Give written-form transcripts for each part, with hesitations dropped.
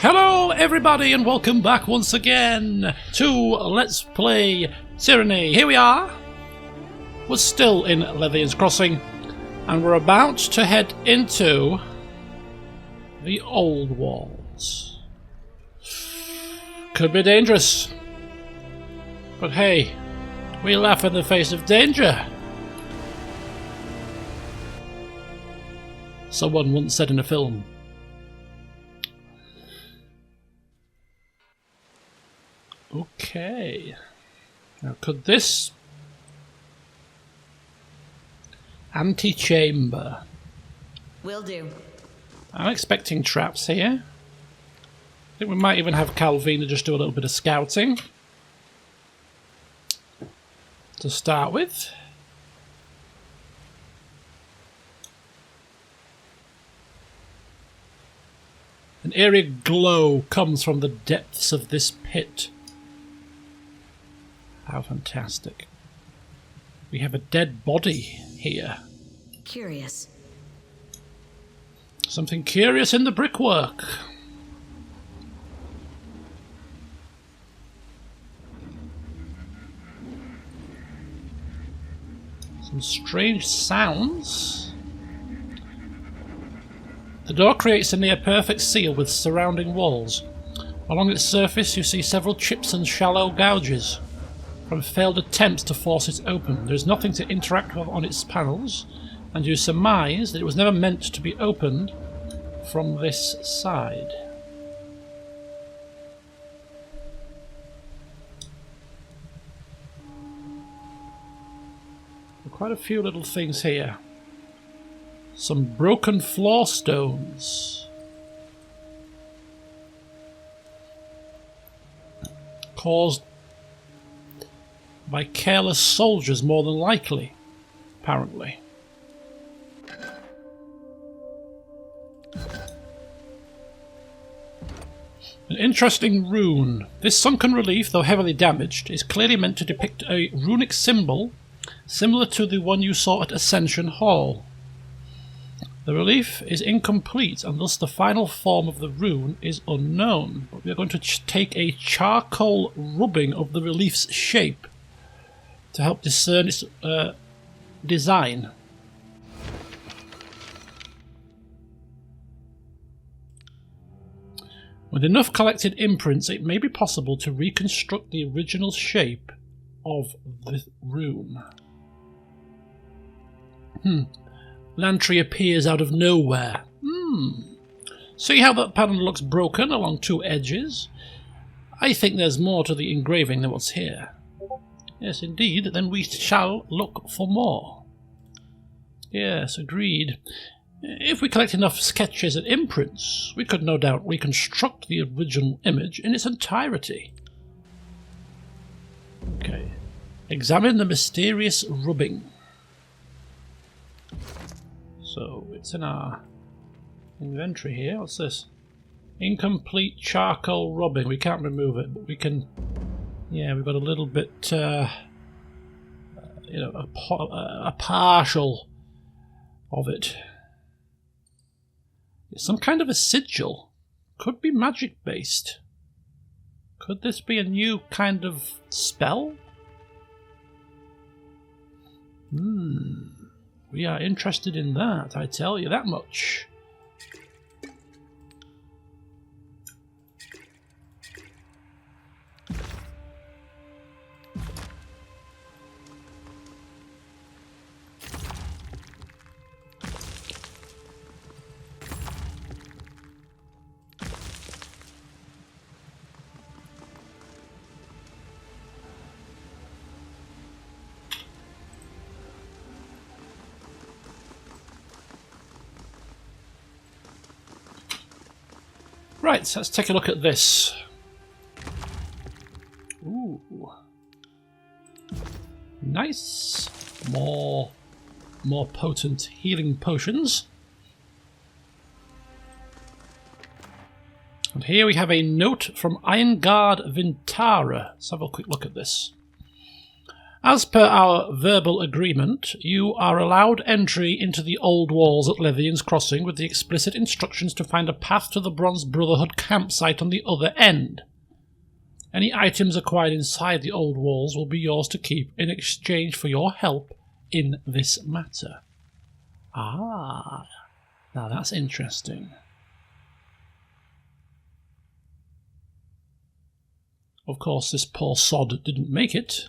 Hello everybody and welcome back once again to Let's Play Tyranny. Here we are. We're still in Levian's Crossing and we're about to head into the Oldwalls. Could be dangerous. But hey, we laugh in the face of danger. Someone once said in a film. Okay. Now could this antechamber? Will do. I'm expecting traps here. I think we might even have Calvina just do a little bit of scouting to start with. An eerie glow comes from the depths of this pit. How fantastic. We have a dead body here. Curious. Something curious in the brickwork. Some strange sounds. The door creates a near-perfect seal with surrounding walls. Along its surface you see several chips and shallow gouges from failed attempts to force it open. There is nothing to interact with on its panels, and you surmise that it was never meant to be opened from this side. Quite a few little things here. Some broken floor stones. Caused by careless soldiers, more than likely, apparently. An interesting rune. This sunken relief, though heavily damaged, is clearly meant to depict a runic symbol similar to the one you saw at Ascension Hall. The relief is incomplete and thus the final form of the rune is unknown, but we are going to take a charcoal rubbing of the relief's shape to help discern its design. With enough collected imprints, it may be possible to reconstruct the original shape of the rune. Lantry appears out of nowhere. See how that pattern looks broken along two edges? I think there's more to the engraving than what's here. Yes, indeed, then we shall look for more. Yes, agreed. If we collect enough sketches and imprints, we could no doubt reconstruct the original image in its entirety. Okay. Examine the mysterious rubbing. So, it's in our inventory here. What's this? Incomplete charcoal rubbing. We can't remove it, but we can... Yeah, we've got a little bit, a partial of it. It's some kind of a sigil. Could be magic-based. Could this be a new kind of spell? We are interested in that, I tell you that much. Right, so let's take a look at this. Ooh. Nice. More potent healing potions. And here we have a note from Ironguard Vintara. Let's have a quick look at this. As per our verbal agreement, you are allowed entry into the Oldwalls at Levian's Crossing with the explicit instructions to find a path to the Bronze Brotherhood campsite on the other end. Any items acquired inside the Oldwalls will be yours to keep in exchange for your help in this matter. Ah, now that's interesting. Of course, this poor sod didn't make it.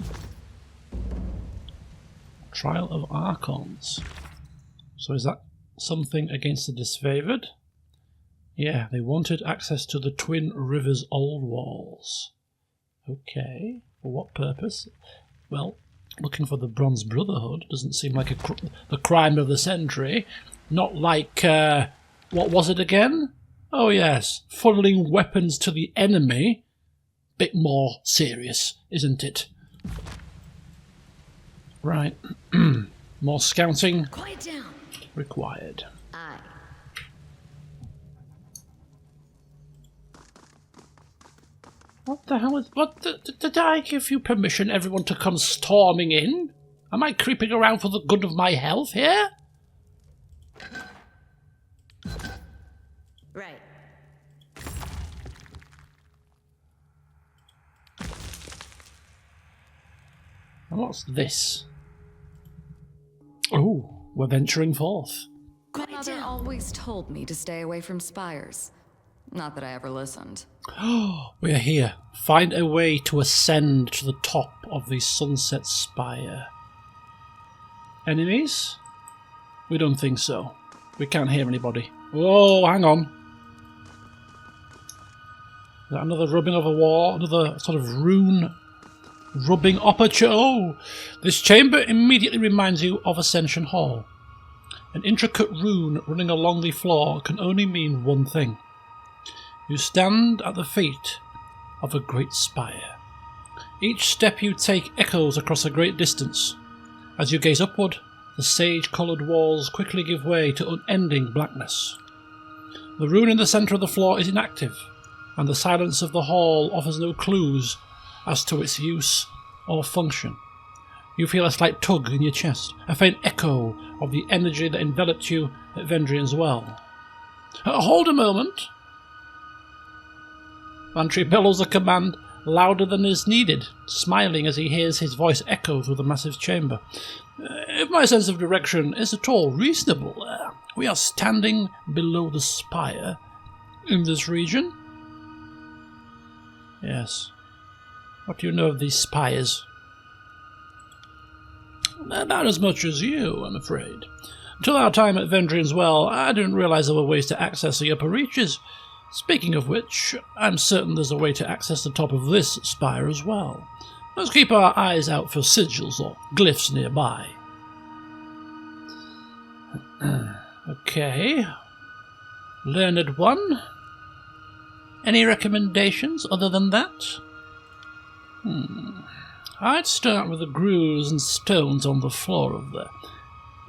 Trial of Archons. So is that something against the disfavoured? Yeah, they wanted access to the Twin Rivers Oldwalls. Okay, for what purpose? Well, looking for the Bronze Brotherhood doesn't seem like the crime of the century. Not like, what was it again? Oh yes, funneling weapons to the enemy. Bit more serious, isn't it? Right. More scouting. Quiet down. Required. Aye. What the hell is... Did I give you permission, everyone, to come storming in? Am I creeping around for the good of my health here? Right. And what's this? Oh, we're venturing forth. Quiet Mother down. always told me to stay away from spires. Not that I ever listened. We are here. Find a way to ascend to the top of the Sunset Spire. Enemies? We don't think so. We can't hear anybody. Whoa, hang on. Is that another rubbing of a wall? Another sort of rune rubbing opportunity? Oh! This chamber immediately reminds you of Ascension Hall. An intricate rune running along the floor can only mean one thing. You stand at the feet of a great spire. Each step you take echoes across a great distance. As you gaze upward, the sage-coloured walls quickly give way to unending blackness. The rune in the centre of the floor is inactive, and the silence of the hall offers no clues as to its use or function. You feel a slight tug in your chest, a faint echo of the energy that enveloped you at Vendrian's Well. Hold a moment! Mantri bellows a command louder than is needed, smiling as he hears his voice echo through the massive chamber. If my sense of direction is at all reasonable, we are standing below the spire in this region. Yes. What do you know of these spires? Not as much as you, I'm afraid. Until our time at Vendrian's Well, I didn't realise there were ways to access the upper reaches. Speaking of which, I'm certain there's a way to access the top of this spire as well. Let's keep our eyes out for sigils or glyphs nearby. Okay. Learned one. Any recommendations other than that? I'd start with the grooves and stones on the floor of there.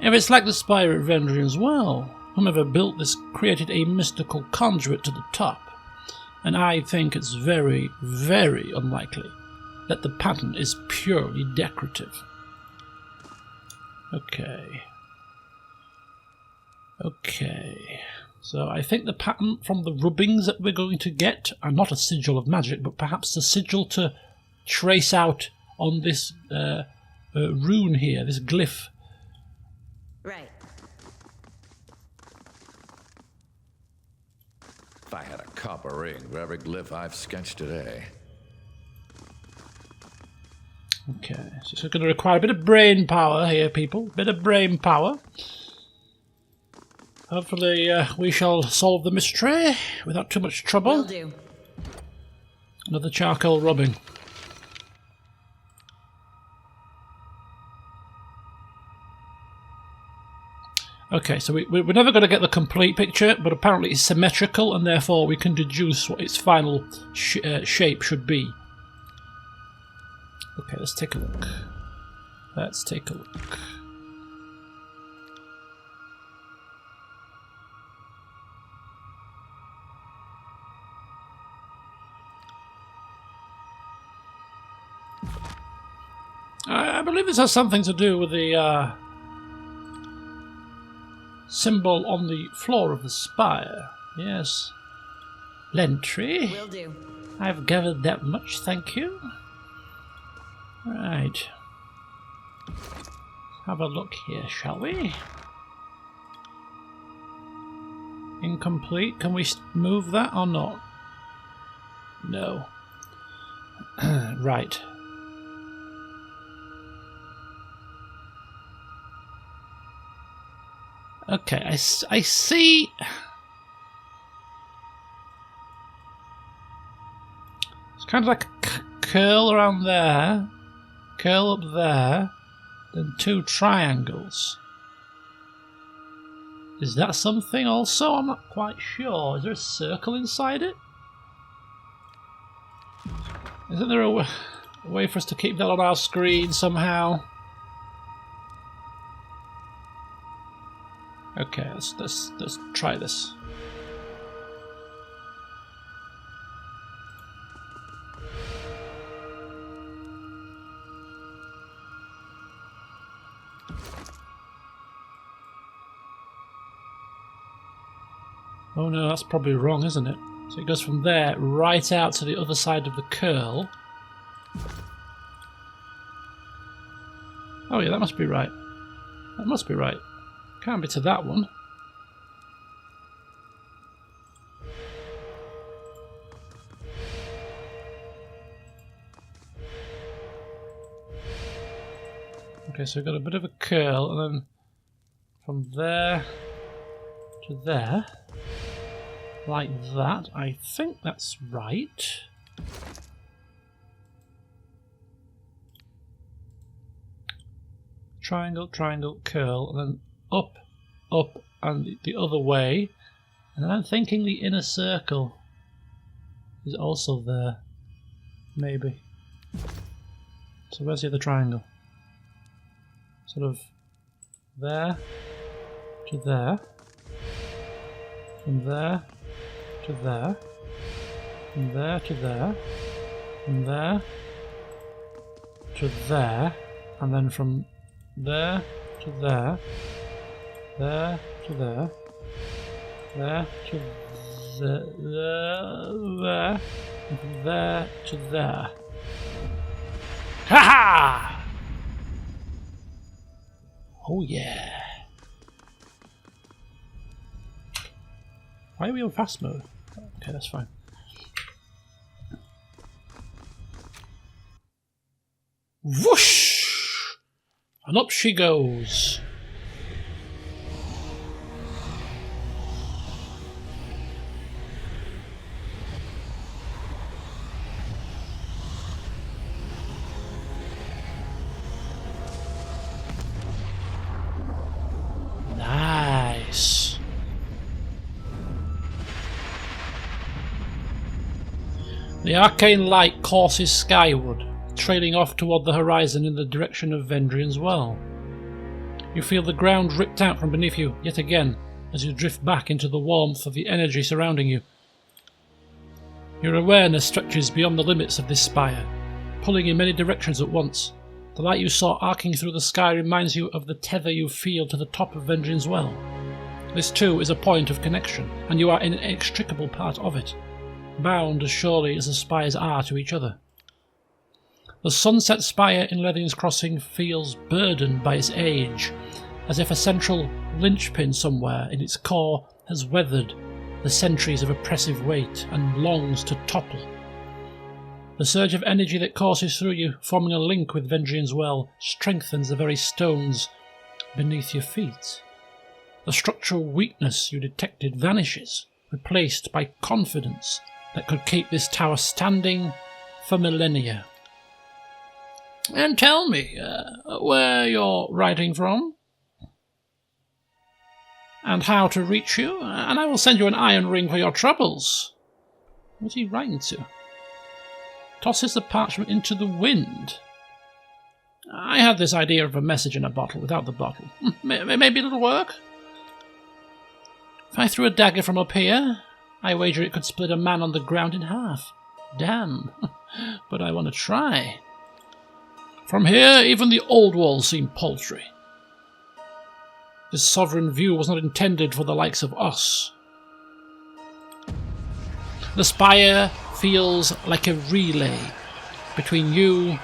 If it's like the spire at Vendrian's Well, whomever built this created a mystical conduit to the top, and I think it's very, very unlikely that the pattern is purely decorative. Okay. So I think the pattern from the rubbings that we're going to get are not a sigil of magic, but perhaps a sigil to trace out on this rune here, this glyph. Right. If I had a copper ring for every glyph I've sketched today. Okay, so it's going to require a bit of brain power here, people. A bit of brain power. Hopefully we shall solve the mystery without too much trouble. Will do. Another charcoal rubbing. Okay, so we're never going to get the complete picture, but apparently it's symmetrical, and therefore we can deduce what its final shape should be. Okay, let's take a look. I believe this has something to do with the symbol on the floor of the spire. Yes. Lentry. Will do. I've gathered that much, thank you. Right. Have a look here, shall we? Incomplete. Can we move that or not? No. Right. Okay, I see. It's kind of like a curl around there, curl up there, then two triangles. Is that something also? I'm not quite sure. Is there a circle inside it? Isn't there a way for us to keep that on our screen somehow? Okay, let's try this. Oh no, that's probably wrong, isn't it? So it goes from there right out to the other side of the curl. Oh yeah, that must be right. That must be right. Can't be to that one. Okay, so we've got a bit of a curl, and then from there to there, like that. I think that's right. Triangle, triangle, curl, and then up, up, and the other way. And then I'm thinking the inner circle is also there. Maybe. So where's the other triangle? Sort of there to there. From there to there. From there to there. From there to there. And then from there to there. There to there. There to there. And from there to there. Ha ha! Oh yeah. Why are we on fast mode? Okay, that's fine. Whoosh! And up she goes. Nice. The arcane light courses skyward, trailing off toward the horizon in the direction of Vendrian's Well. You feel the ground ripped out from beneath you yet again as you drift back into the warmth of the energy surrounding you. Your awareness stretches beyond the limits of this spire, pulling in many directions at once. The light you saw arcing through the sky reminds you of the tether you feel to the top of Vendrian's Well. This too is a point of connection, and you are an inextricable part of it, bound as surely as the spires are to each other. The sunset spire in Lethian's Crossing feels burdened by its age, as if a central linchpin somewhere in its core has weathered the centuries of oppressive weight and longs to topple. The surge of energy that courses through you, forming a link with Vendrian's Well, strengthens the very stones beneath your feet. The structural weakness you detected vanishes, replaced by confidence that could keep this tower standing for millennia. And tell me, where you're writing from, and how to reach you, and I will send you an iron ring for your troubles. What's he writing to? Tosses the parchment into the wind. I had this idea of a message in a bottle without the bottle. Maybe it'll work. If I threw a dagger from up here, I wager it could split a man on the ground in half. Damn. But I want to try. From here, even the Oldwalls seem paltry. This sovereign view was not intended for the likes of us. The Spire feels like a relay between you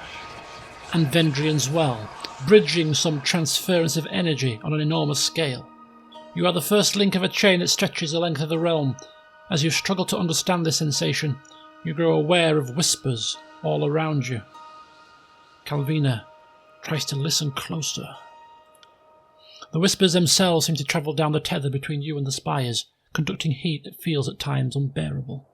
and Vendrian's Well, bridging some transference of energy on an enormous scale. You are the first link of a chain that stretches the length of the realm. As you struggle to understand this sensation, you grow aware of whispers all around you. Calvina tries to listen closer. The whispers themselves seem to travel down the tether between you and the spires, conducting heat that feels at times unbearable.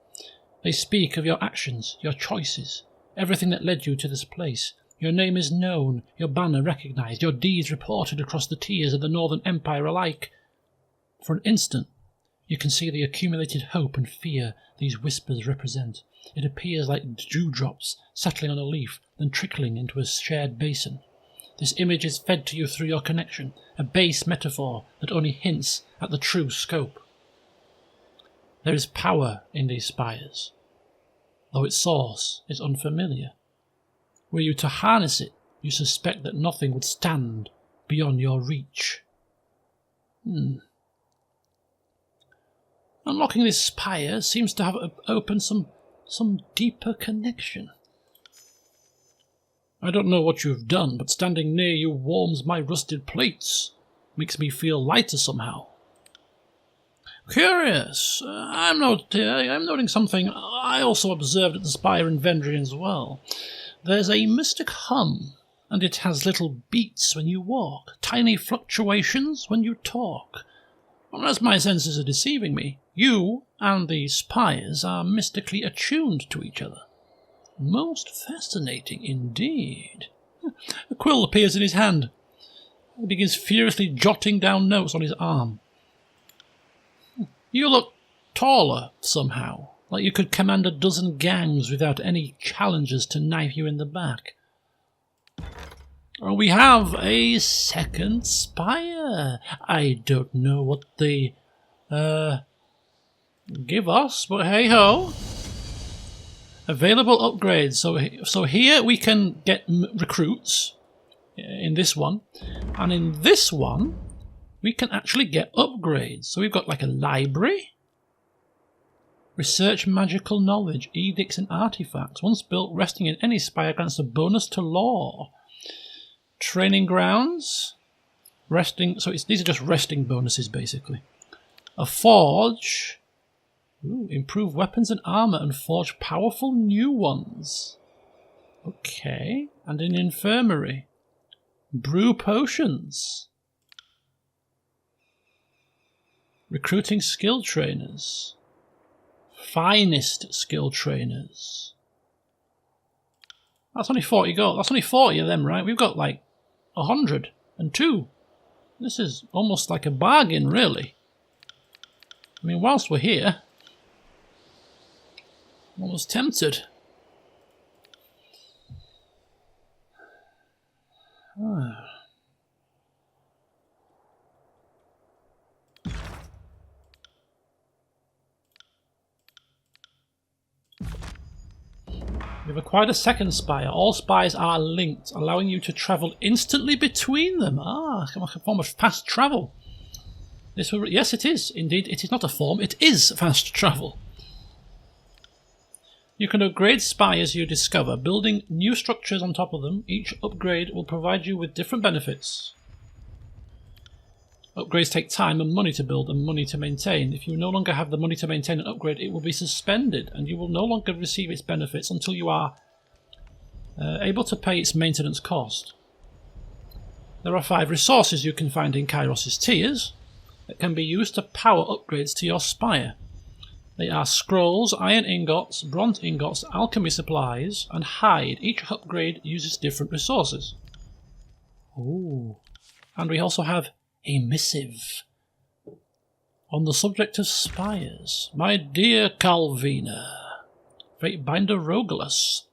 They speak of your actions, your choices, everything that led you to this place. Your name is known, your banner recognised, your deeds reported across the tiers of the Northern Empire alike. For an instant, you can see the accumulated hope and fear these whispers represent. It appears like dewdrops settling on a leaf, then trickling into a shared basin. This image is fed to you through your connection, a base metaphor that only hints at the true scope. There is power in these spires, though its source is unfamiliar. Were you to harness it, you suspect that nothing would stand beyond your reach. Unlocking this spire seems to have opened some deeper connection. I don't know what you've done, but standing near you warms my rusted plates. Makes me feel lighter somehow. Curious. I'm noting something I also observed at the Spire in Vendrian's Well. There's a mystic hum, and it has little beats when you walk, tiny fluctuations when you talk. Unless my senses are deceiving me, you and the spires are mystically attuned to each other. Most fascinating indeed. A quill appears in his hand. He begins furiously jotting down notes on his arm. You look taller somehow, like you could command a dozen gangs without any challengers to knife you in the back. We have a second spire. I don't know what they give us, but hey ho. Available upgrades. So here we can get recruits in this one, and in this one we can actually get upgrades. So we've got like a library, research magical knowledge, edicts and artifacts. Once built, resting in any spire grants a bonus to lore. Training grounds, resting. So these are just resting bonuses basically. A forge. Ooh, improve weapons and armor and forge powerful new ones. Okay, and an infirmary. Brew potions. Recruiting skill trainers. Finest skill trainers. That's only 40 gold. That's only 40 of them, right? We've got like 102. This is almost like a bargain, really. I mean, whilst we're here, I'm almost tempted. You've acquired a second spire. All spires are linked, allowing you to travel instantly between them. Like a form of fast travel. Yes, it is. Indeed, it is not a form. It is fast travel. You can upgrade spires you discover, building new structures on top of them. Each upgrade will provide you with different benefits. Upgrades take time and money to build and money to maintain. If you no longer have the money to maintain an upgrade, it will be suspended, and you will no longer receive its benefits until you are able to pay its maintenance cost. There are 5 resources you can find in Kairos' tiers that can be used to power upgrades to your spire. They are scrolls, iron ingots, bronze ingots, alchemy supplies, and hide. Each upgrade uses different resources. Ooh. And we also have a missive. On the subject of spires. My dear Calvina, Fatebinder Rogalus,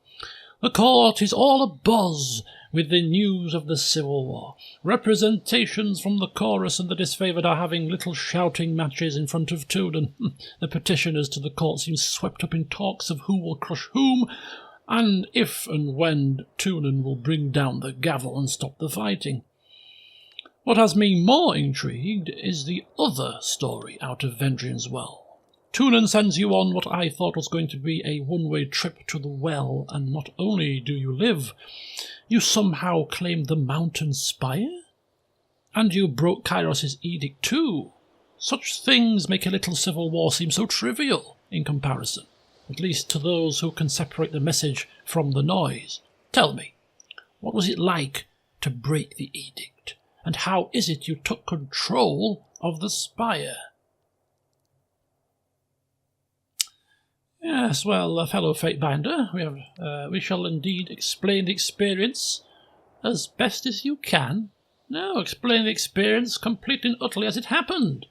the court is all abuzz with the news of the Civil War. Representations from the chorus and the disfavoured are having little shouting matches in front of Tooden. The petitioners to the court seem swept up in talks of who will crush whom, and if and when Tunen will bring down the gavel and stop the fighting. What has me more intrigued is the other story out of Vendrian's Well. Tunen sends you on what I thought was going to be a one-way trip to the well, and not only do you live, you somehow claimed the mountain spire? And you broke Kairos' edict too. Such things make a little civil war seem so trivial in comparison, at least to those who can separate the message from the noise. Tell me, what was it like to break the edict? And how is it you took control of the Spire? Yes, well, fellow Fatebinder, we shall indeed explain the experience as best as you can. No, explain the experience completely and utterly as it happened.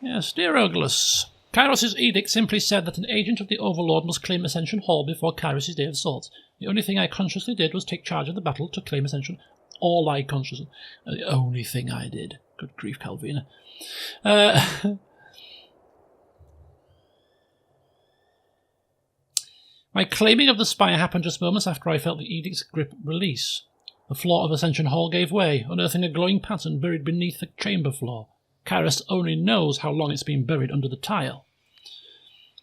Yes, dear Oglus, Kairos' edict simply said that an agent of the Overlord must claim Ascension Hall before Kairos' Day of Swords. The only thing I consciously did was take charge of the battle to claim Ascension. All I consciously... The only thing I did. Good grief, Calvina. My claiming of the Spire happened just moments after I felt the edict's grip release. The floor of Ascension Hall gave way, unearthing a glowing pattern buried beneath the chamber floor. Kairos only knows how long it's been buried under the tile.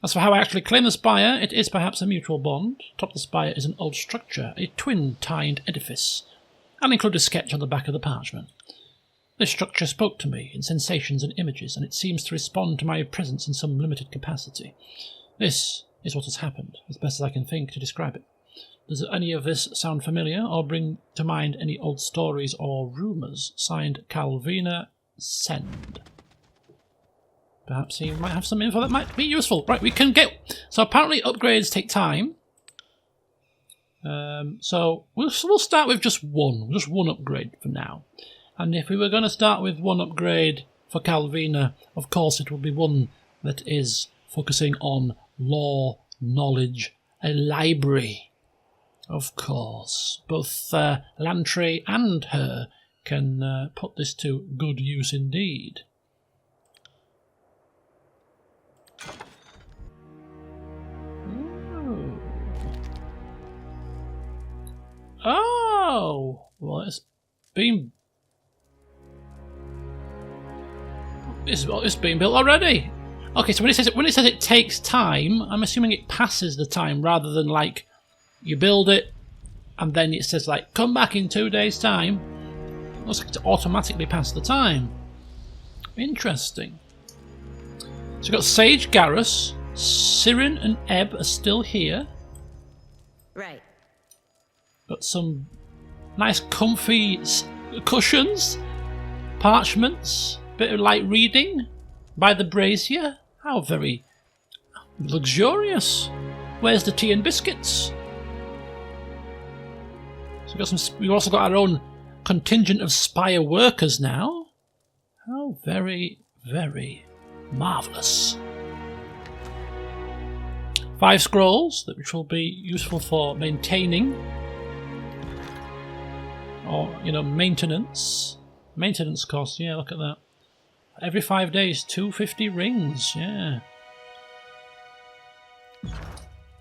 As for how I actually claim the Spire, it is perhaps a mutual bond. Atop the Spire is an old structure, a twin-tined edifice. I'll include a sketch on the back of the parchment. This structure spoke to me in sensations and images, and it seems to respond to my presence in some limited capacity. This is what has happened, as best as I can think to describe it. Does any of this sound familiar, or bring to mind any old stories or rumours? Signed, Calvina Send. Perhaps he might have some info that might be useful. Right, we can get... So apparently upgrades take time. So we'll start with just one upgrade for now. And if we were going to start with one upgrade for Calvina, of course it will be one that is focusing on lore, knowledge, a library. Of course, both Lantry and her can put this to good use indeed. Ooh. Oh, well, it's been built already. Okay, so when it says it takes time, I'm assuming it passes the time rather than like you build it and then it says like come back in 2 days' time. It looks like it's automatically past the time. Interesting. So we've got Sage Garrus, Sirin and Ebb are still here. Right. Got some nice comfy cushions, parchments, bit of light reading by the brazier. How very luxurious. Where's the tea and biscuits? So we've also got our own contingent of Spire workers now. How very, very marvellous. 5 scrolls, which will be useful for maintaining, or, maintenance. Maintenance costs, yeah, look at that. Every 5 days, 250 rings, yeah.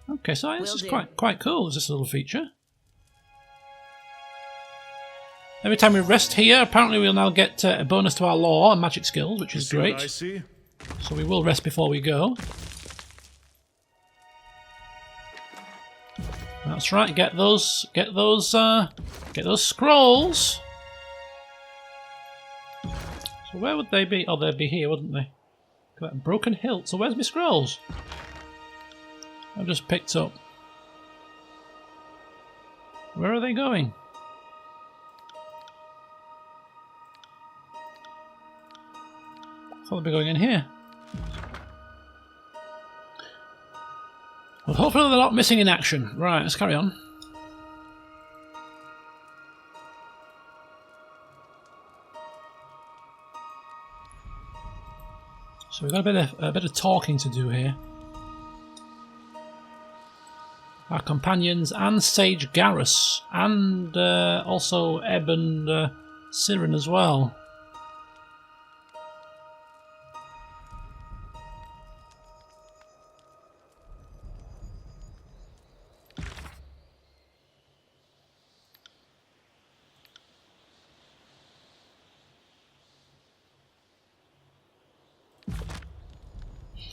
Okay, so this is quite cool, this little feature. Every time we rest here, apparently we'll now get a bonus to our lore and magic skills, which is great. I see. So we will rest before we go. That's right. Get those scrolls. So where would they be? Oh, they'd be here, wouldn't they? Broken hilt. So where's my scrolls? I've just picked up. Where are they going? I thought they'd be going in here. Well, hopefully they're not missing in action. Right, let's carry on. So we've got a bit of talking to do here. Our companions and Sage Garrus, and also Ebb and Sirin as well.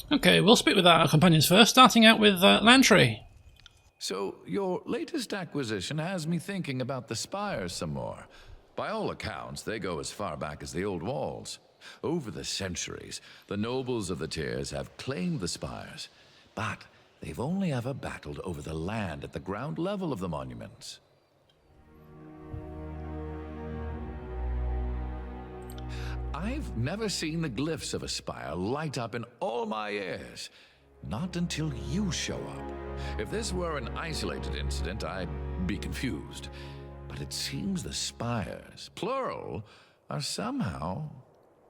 Okay, we'll speak with our companions first, starting out with Lantry. So, your latest acquisition has me thinking about the Spire some more. By all accounts, they go as far back as the Oldwalls. Over the centuries, the nobles of the tiers have claimed the spires, but they've only ever battled over the land at the ground level of the monuments. I've never seen the glyphs of a spire light up in all my years. Not until you show up. If this were an isolated incident, I'd be confused. But it seems the spires, plural, are somehow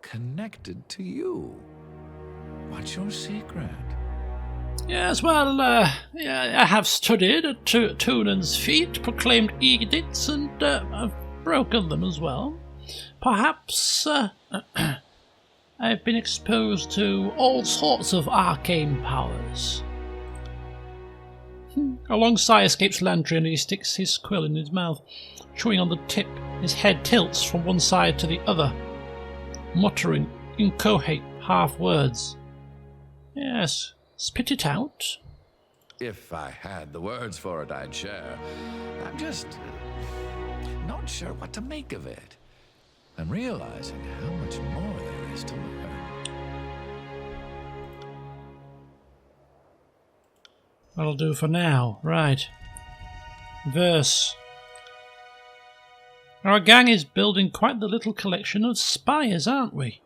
connected to you. What's your secret? Yes, well, I have studied at Tunan's feet, proclaimed edicts, and I've broken them as well. Perhaps I've been exposed to all sorts of arcane powers. A long sigh escapes Lantry and he sticks his quill in his mouth, chewing on the tip. His head tilts from one side to the other, muttering incoherent half-words. Yes, spit it out. If I had the words for it, I'd share. I'm just not sure what to make of it. I'm realizing how much more there is to learn. That'll do for now. Right. Verse. Our gang is building quite the little collection of spires, aren't we?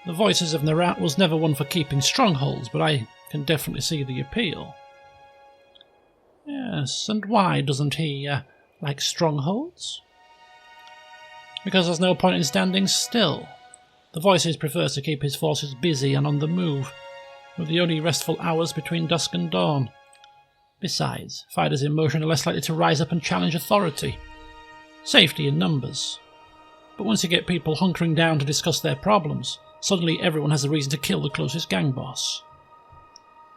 The Voices of Narat was never one for keeping strongholds, but I can definitely see the appeal. Yes, and why doesn't he like strongholds? Because there's no point in standing still. The Voices prefers to keep his forces busy and on the move, with the only restful hours between dusk and dawn. Besides, fighters in motion are less likely to rise up and challenge authority. Safety in numbers. But once you get people hunkering down to discuss their problems, suddenly everyone has a reason to kill the closest gang boss.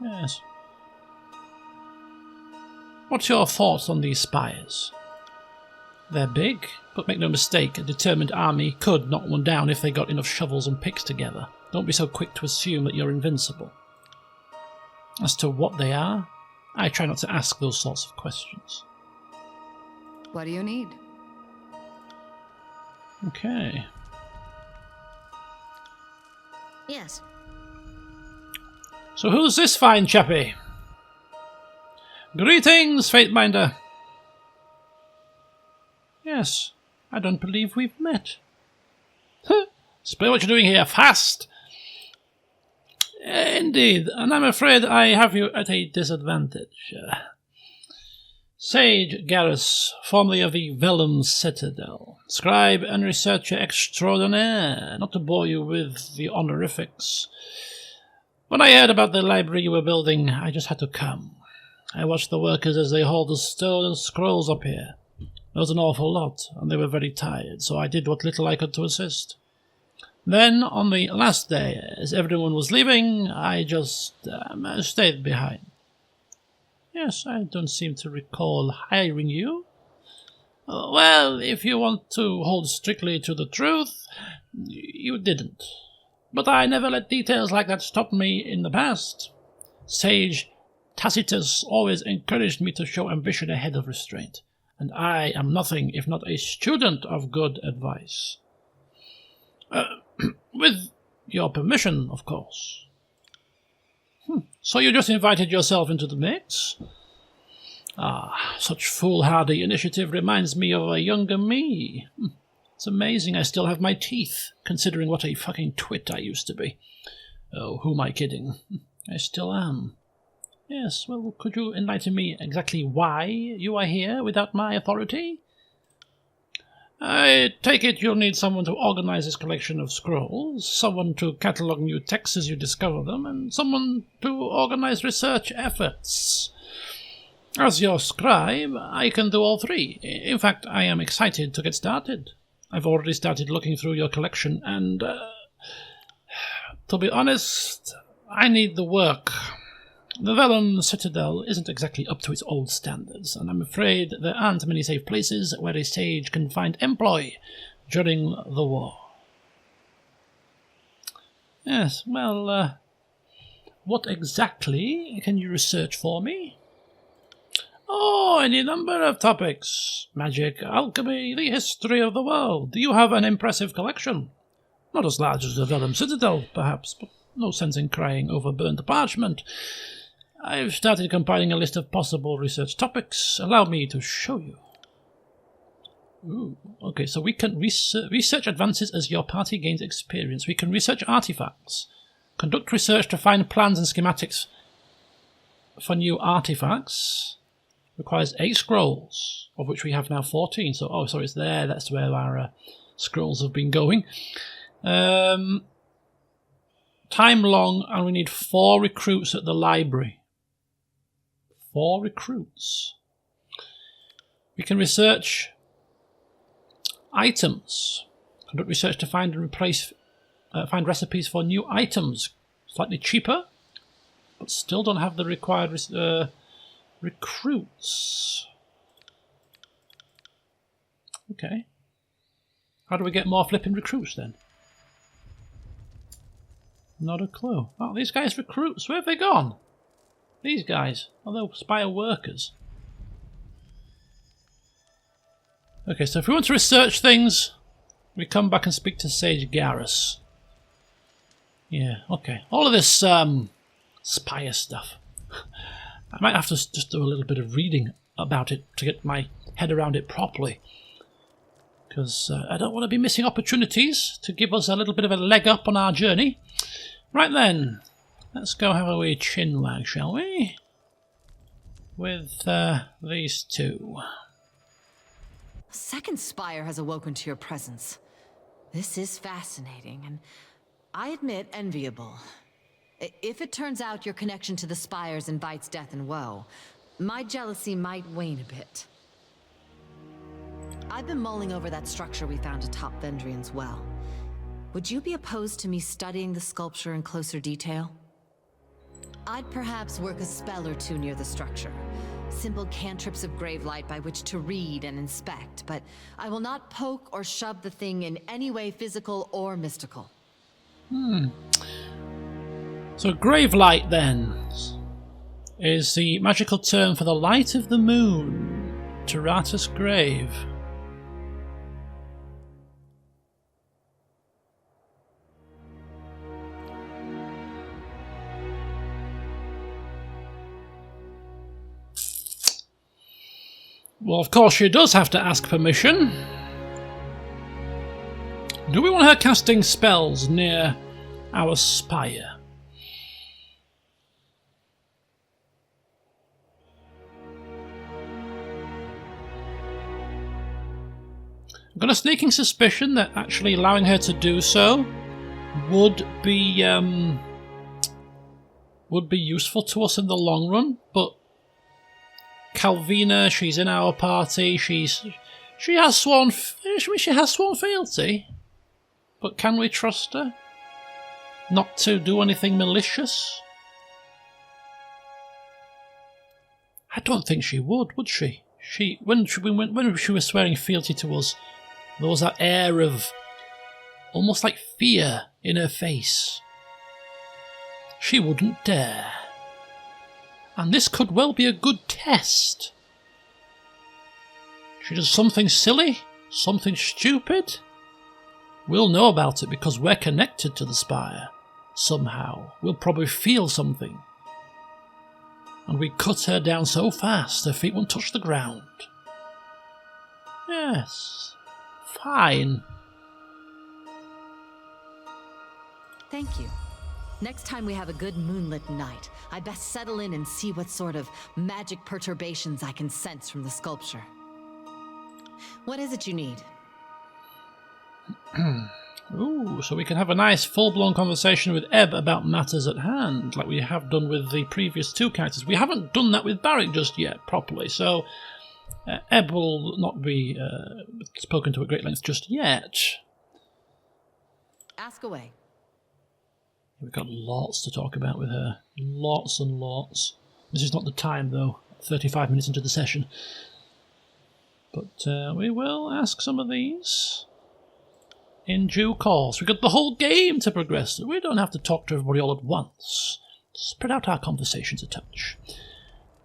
Yes. What's your thoughts on these spires? They're big, but make no mistake, a determined army could knock one down if they got enough shovels and picks together. Don't be so quick to assume that you're invincible. As to what they are, I try not to ask those sorts of questions. What do you need? Okay. Yes. So who's this fine chappie? Greetings, Fateminder. Yes, I don't believe we've met. Spare what you're doing here, fast! Indeed, and I'm afraid I have you at a disadvantage. Sage Garrus, formerly of the Vellum Citadel, scribe and researcher extraordinaire, not to bore you with the honorifics. When I heard about the library you were building, I just had to come. I watched the workers as they hauled the stone and scrolls up here. There was an awful lot, and they were very tired, so I did what little I could to assist. Then, on the last day, as everyone was leaving, I just stayed behind. Yes, I don't seem to recall hiring you. Well, if you want to hold strictly to the truth, you didn't. But I never let details like that stop me in the past. Sage Tacitus always encouraged me to show ambition ahead of restraint, and I am nothing if not a student of good advice. With your permission, of course. So you just invited yourself into the mix? Ah, such foolhardy initiative reminds me of a younger me. It's amazing I still have my teeth, considering what a fucking twit I used to be. Oh, who am I kidding? I still am. Yes, well, could you enlighten me exactly why you are here without my authority? I take it you'll need someone to organize this collection of scrolls, someone to catalogue new texts as you discover them, and someone to organize research efforts. As your scribe, I can do all three. In fact, I am excited to get started. I've already started looking through your collection, and to be honest, I need the work. The Vellum Citadel isn't exactly up to its old standards, and I'm afraid there aren't many safe places where a sage can find employ during the war. Yes, well, What exactly can you research for me? Oh, any number of topics. Magic, alchemy, the history of the world. You have an impressive collection. Not as large as the Vellum Citadel, perhaps, but no sense in crying over burnt parchment. I've started compiling a list of possible research topics. Allow me to show you. Ooh, okay, so we can research advances as your party gains experience. We can research artifacts. Conduct research to find plans and schematics for new artifacts. Requires 8 scrolls, of which we have now 14. So, oh, sorry, it's there. That's where our scrolls have been going. Time long, and we need 4 recruits at the library. 4 recruits. We can research items. Conduct research to find and replace, find recipes for new items. Slightly cheaper, but still don't have the required recruits. Okay. How do we get more flipping recruits then? Not a clue. Oh, these guys recruits. Where have they gone? These guys. Oh, they're Spire workers. Okay, so if we want to research things, we come back and speak to Sage Garrus. Yeah, okay. All of this Spire stuff. I might have to just do a little bit of reading about it to get my head around it properly. Because I don't want to be missing opportunities to give us a little bit of a leg up on our journey. Right then, let's go have a wee chinwag, shall we? With these two. A second Spire has awoken to your presence. This is fascinating, and I admit enviable. If it turns out your connection to the Spires invites death and woe, my jealousy might wane a bit. I've been mulling over that structure we found atop Vendrian's well. Would you be opposed to me studying the sculpture in closer detail? I'd perhaps work a spell or two near the structure. Simple cantrips of Gravelight by which to read and inspect, but I will not poke or shove the thing in any way physical or mystical. So Gravelight then is the magical term for the light of the moon. Taratus Grave. Well, of course, she does have to ask permission. Do we want her casting spells near our spire? I've got a sneaking suspicion that actually allowing her to do so would be useful to us in the long run, but Calvina, she's in our party. She has sworn fealty, but can we trust her not to do anything malicious? I don't think she would she? When she was swearing fealty to us, there was that air of almost like fear in her face. She wouldn't dare. And this could well be a good test. She does something silly, something stupid. We'll know about it because we're connected to the Spire. Somehow. We'll probably feel something. And we cut her down so fast her feet won't touch the ground. Yes. Fine. Thank you. Next time we have a good moonlit night, I best settle in and see what sort of magic perturbations I can sense from the sculpture. What is it you need? Ooh, so we can have a nice full-blown conversation with Ebb about matters at hand, like we have done with the previous 2 characters. We haven't done that with Barrick just yet, properly, so Ebb will not be spoken to at great length just yet. Ask away. We've got lots to talk about with her. Lots and lots. This is not the time, though. 35 minutes into the session. But we will ask some of these in due course. We've got the whole game to progress. We don't have to talk to everybody all at once. spread out our conversations a touch.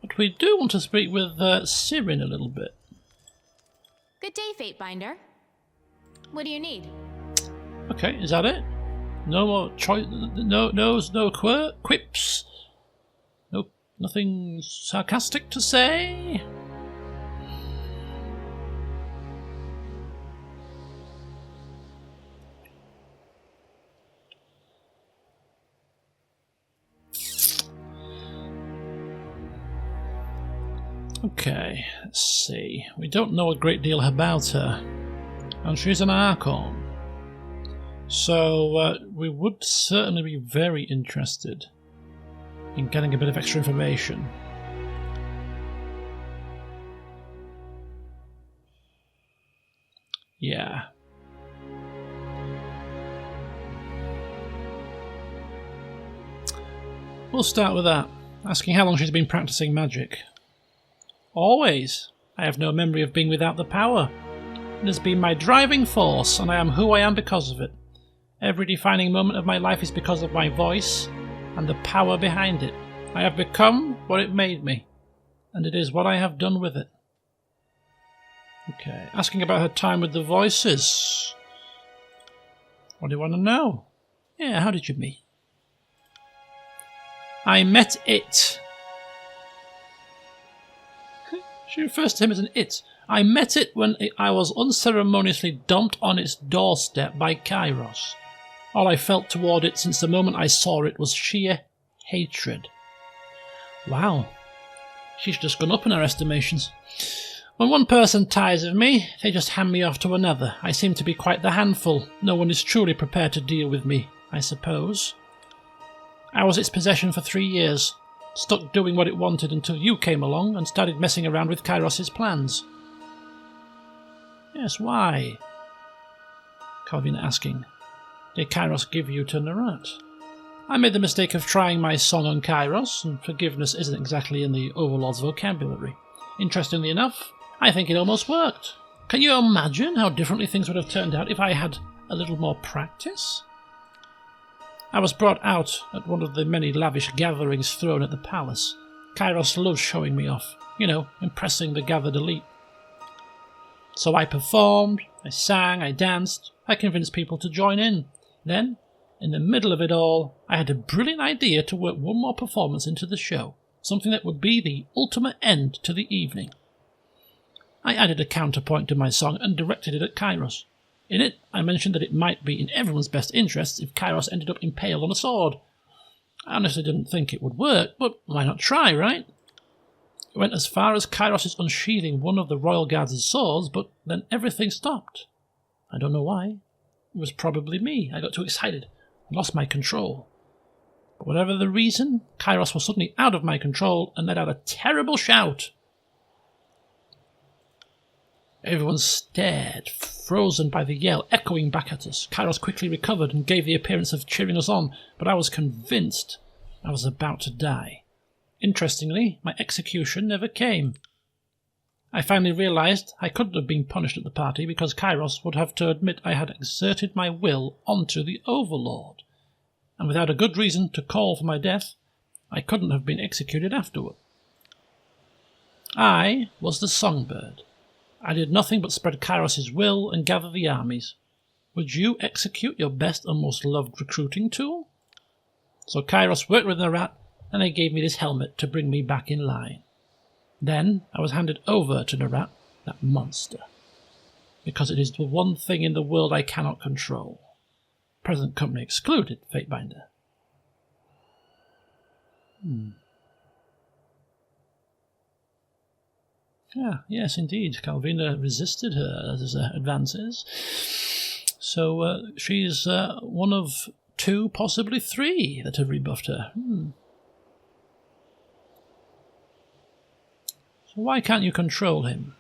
But we do want to speak with Sirin a little bit. Good day, Fatebinder. What do you need? Okay, is that it? No more choice? No quips? No, nothing sarcastic to say? Okay, let's see. We don't know a great deal about her, and she's an Archon. So we would certainly be very interested in getting a bit of extra information. Yeah. We'll start with that, asking how long she's been practicing magic. Always. I have no memory of being without the power. It has been my driving force, and I am who I am because of it. Every defining moment of my life is because of my voice and the power behind it. I have become what it made me, and it is what I have done with it. Okay, asking about her time with the voices. What do you want to know? Yeah, how did you meet? I met it. She refers to him as an it. I met it when I was unceremoniously dumped on its doorstep by Kairos. All I felt toward it since the moment I saw it was sheer hatred. Wow. She's just gone up in her estimations. When one person tires of me, they just hand me off to another. I seem to be quite the handful. No one is truly prepared to deal with me, I suppose. I was its possession for 3 years. Stuck doing what it wanted until you came along and started messing around with Kairos' plans. Yes, why? Calvina asking. Did Kairos give you to Narat? I made the mistake of trying my song on Kairos, and forgiveness isn't exactly in the Overlord's vocabulary. Interestingly enough, I think it almost worked. Can you imagine how differently things would have turned out if I had a little more practice? I was brought out at one of the many lavish gatherings thrown at the palace. Kairos loves showing me off, you know, impressing the gathered elite. So I performed, I sang, I danced, I convinced people to join in. Then, in the middle of it all, I had a brilliant idea to work one more performance into the show, something that would be the ultimate end to the evening. I added a counterpoint to my song and directed it at Kairos. In it, I mentioned that it might be in everyone's best interests if Kairos ended up impaled on a sword. I honestly didn't think it would work, but why not try, right? It went as far as Kairos' unsheathing one of the Royal Guards' swords, but then everything stopped. I don't know why. It was probably me. I got too excited and lost my control. But whatever the reason, Kairos was suddenly out of my control and let out a terrible shout. Everyone stared, frozen by the yell echoing back at us. Kairos quickly recovered and gave the appearance of cheering us on, but I was convinced I was about to die. Interestingly, my execution never came. I finally realized I couldn't have been punished at the party because Kairos would have to admit I had exerted my will onto the Overlord, and without a good reason to call for my death, I couldn't have been executed afterward. I was the songbird. I did nothing but spread Kairos' will and gather the armies. Would you execute your best and most loved recruiting tool? So Kairos worked with Narat, and they gave me this helmet to bring me back in line. Then I was handed over to Narat, that monster, because it is the one thing in the world I cannot control. Present company excluded, Fatebinder. Yes, indeed. Calvina resisted her advances. So she's one of 2, possibly 3, that have rebuffed her. So why can't you control him?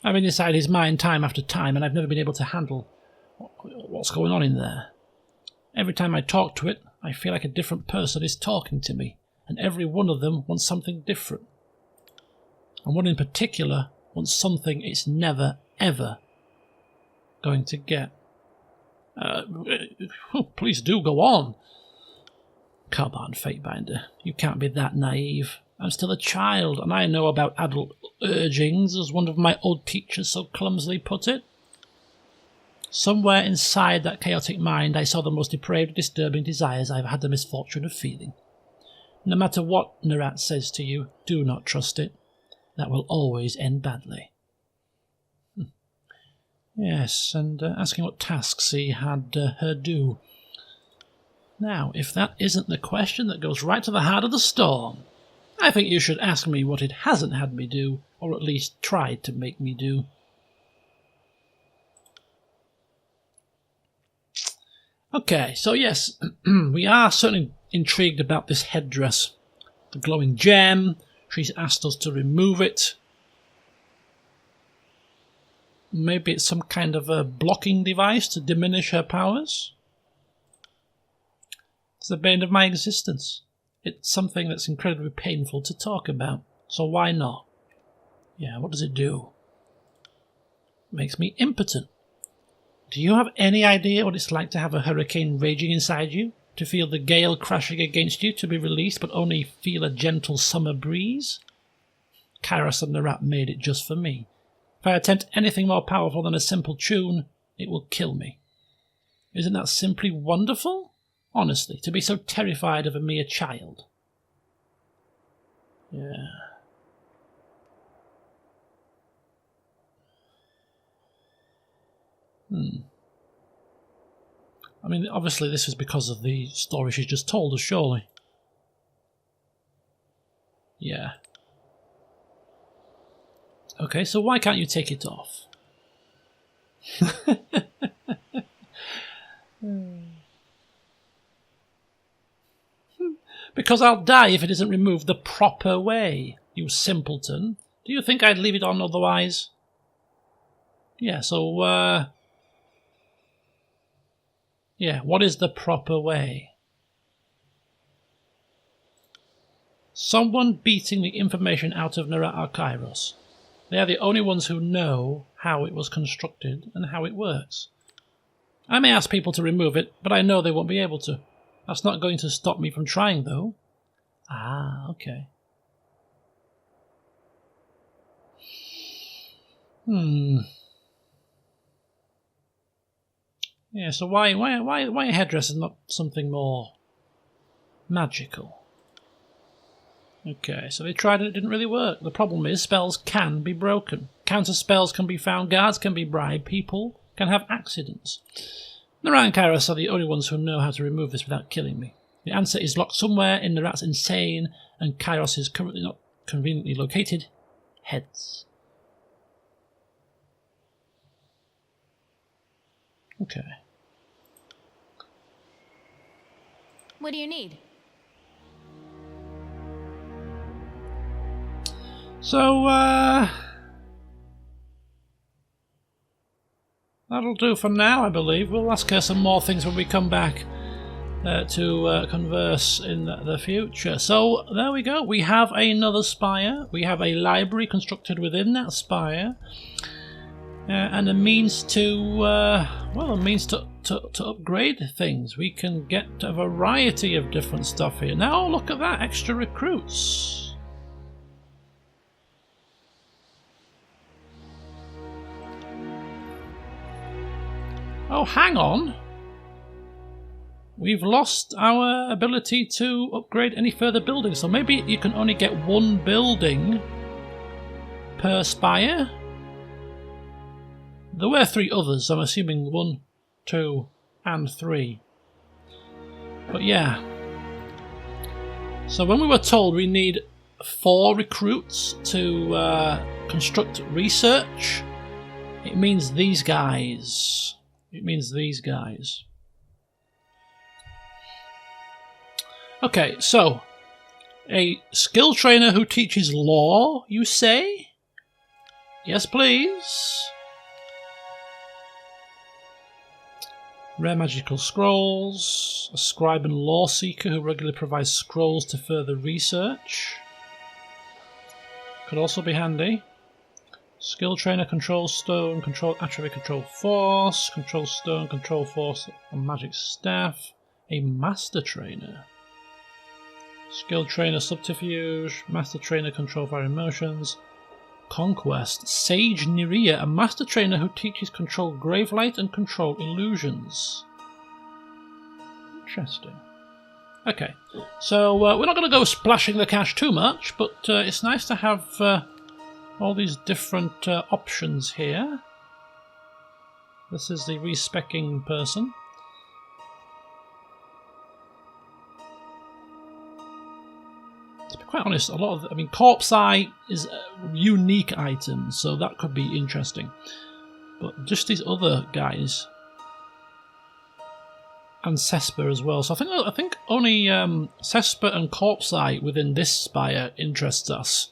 I've been inside his mind time after time, and I've never been able to handle what's going on in there. Every time I talk to it, I feel like a different person is talking to me, and every one of them wants something different. And one in particular wants something it's never, ever going to get. Please do go on. Come on, Fatebinder. You can't be that naive. I'm still a child, and I know about adult urgings, as one of my old teachers so clumsily put it. Somewhere inside that chaotic mind, I saw the most depraved, disturbing desires I've had the misfortune of feeling. No matter what Nerat says to you, do not trust it. That will always end badly. Yes, and asking what tasks he had her do. Now, if that isn't the question that goes right to the heart of the storm, I think you should ask me what it hasn't had me do, or at least tried to make me do. Okay, so yes, we are certainly intrigued about this headdress. The glowing gem, she's asked us to remove it. Maybe it's some kind of a blocking device to diminish her powers. It's the bane of my existence. It's something that's incredibly painful to talk about, so why not? Yeah, what does it do? It makes me impotent. Do you have any idea what it's like to have a hurricane raging inside you? To feel the gale crashing against you, to be released but only feel a gentle summer breeze? Kairos and the Rat made it just for me. If I attempt anything more powerful than a simple tune, it will kill me. Isn't that simply wonderful? Honestly, to be so terrified of a mere child. Yeah. I mean, obviously this is because of the story she's just told us, surely. Yeah. Okay, so why can't you take it off? Because I'll die if it isn't removed the proper way, you simpleton. Do you think I'd leave it on otherwise? Yeah, so, yeah, what is the proper way? Someone beating the information out of Nerat or Kairos. They are the only ones who know how it was constructed and how it works. I may ask people to remove it, but I know they won't be able to. That's not going to stop me from trying, though. Ah, okay. Yeah, so why a headdress is not something more magical? Okay, so they tried and it didn't really work. The problem is spells can be broken. Counter spells can be found, guards can be bribed, people can have accidents. Nerat and Kairos are the only ones who know how to remove this without killing me. The answer is locked somewhere in Nerat's insane and Kairos is currently not conveniently located heads. Okay. What do you need? So, that'll do for now, I believe. We'll ask her some more things when we come back to converse in the future. So, there we go. We have another spire. We have a library constructed within that spire. And a means to, well, a means to upgrade things. We can get a variety of different stuff here. Now, look at that. Extra recruits. Oh, hang on. We've lost our ability to upgrade any further buildings, so maybe you can only get one building per spire. There were 3 others, I'm assuming 1, 2, and 3. But yeah. So when we were told we need 4 recruits to construct research, it means these guys. It means these guys. Okay, so a skill trainer who teaches law, you say? Yes, please. Rare magical scrolls. A scribe and law seeker who regularly provides scrolls to further research. Could also be handy. Skill trainer, control stone, control attribute, control force, control stone, control force, and magic staff. A master trainer. Skill Trainer Subterfuge, Master Trainer Control Fire Emotions, Conquest, Sage Nerea, a Master Trainer who teaches Control Gravelight and Control Illusions. Interesting. Okay, so we're not going to go splashing the cash too much, but it's nice to have all these different options here. This is the respecking person. To be quite honest, a lot of, Corpse Eye is a unique item, so that could be interesting. But just these other guys, and Cesper as well. So I think only Cesper and Corpse Eye within this Spire interests us.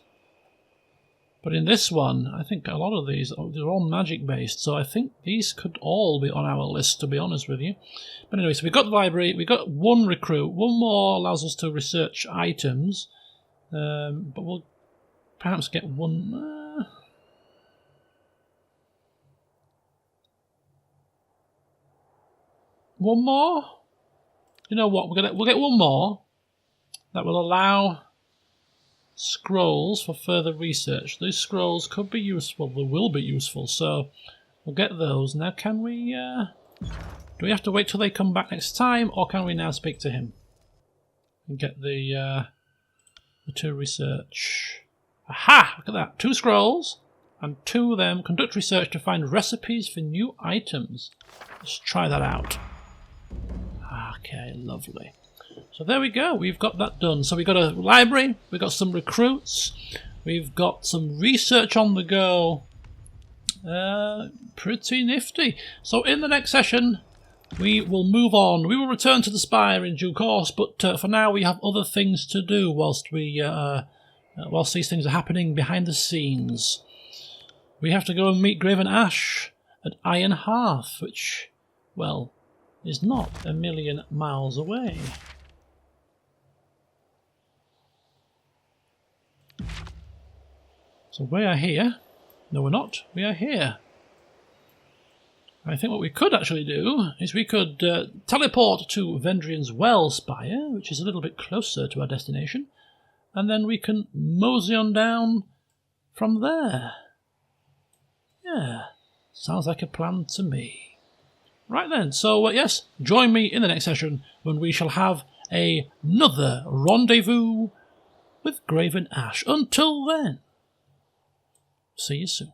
But in this one, I think a lot of these, they're all magic based, so I think these could all be on our list, to be honest with you. But anyway, so we've got the library, we've got one recruit, one more allows us to research items, but we'll perhaps get one... one more? You know what, we'll get one more that will allow scrolls for further research. These scrolls could be useful, they will be useful, so we'll get those. Now can we, do we have to wait till they come back next time, or can we now speak to him and get the 2 research? Aha! Look at that, 2 scrolls, and 2 of them conduct research to find recipes for new items. Let's try that out. Okay, lovely. So there we go, we've got that done. So we've got a library, we've got some recruits, we've got some research on the go. Pretty nifty. So in the next session, we will move on. We will return to the Spire in due course, but for now we have other things to do whilst whilst these things are happening behind the scenes. We have to go and meet Graven Ash at Iron Hearth, which, well, is not a million miles away. So we are here. No, we're not. We are here. I think what we could actually do is we could teleport to Vendrian's Well Spire, which is a little bit closer to our destination, and then we can mosey on down from there. Yeah, sounds like a plan to me. Right then, so yes, join me in the next session when we shall have another rendezvous with Graven Ash. Until then, see you soon.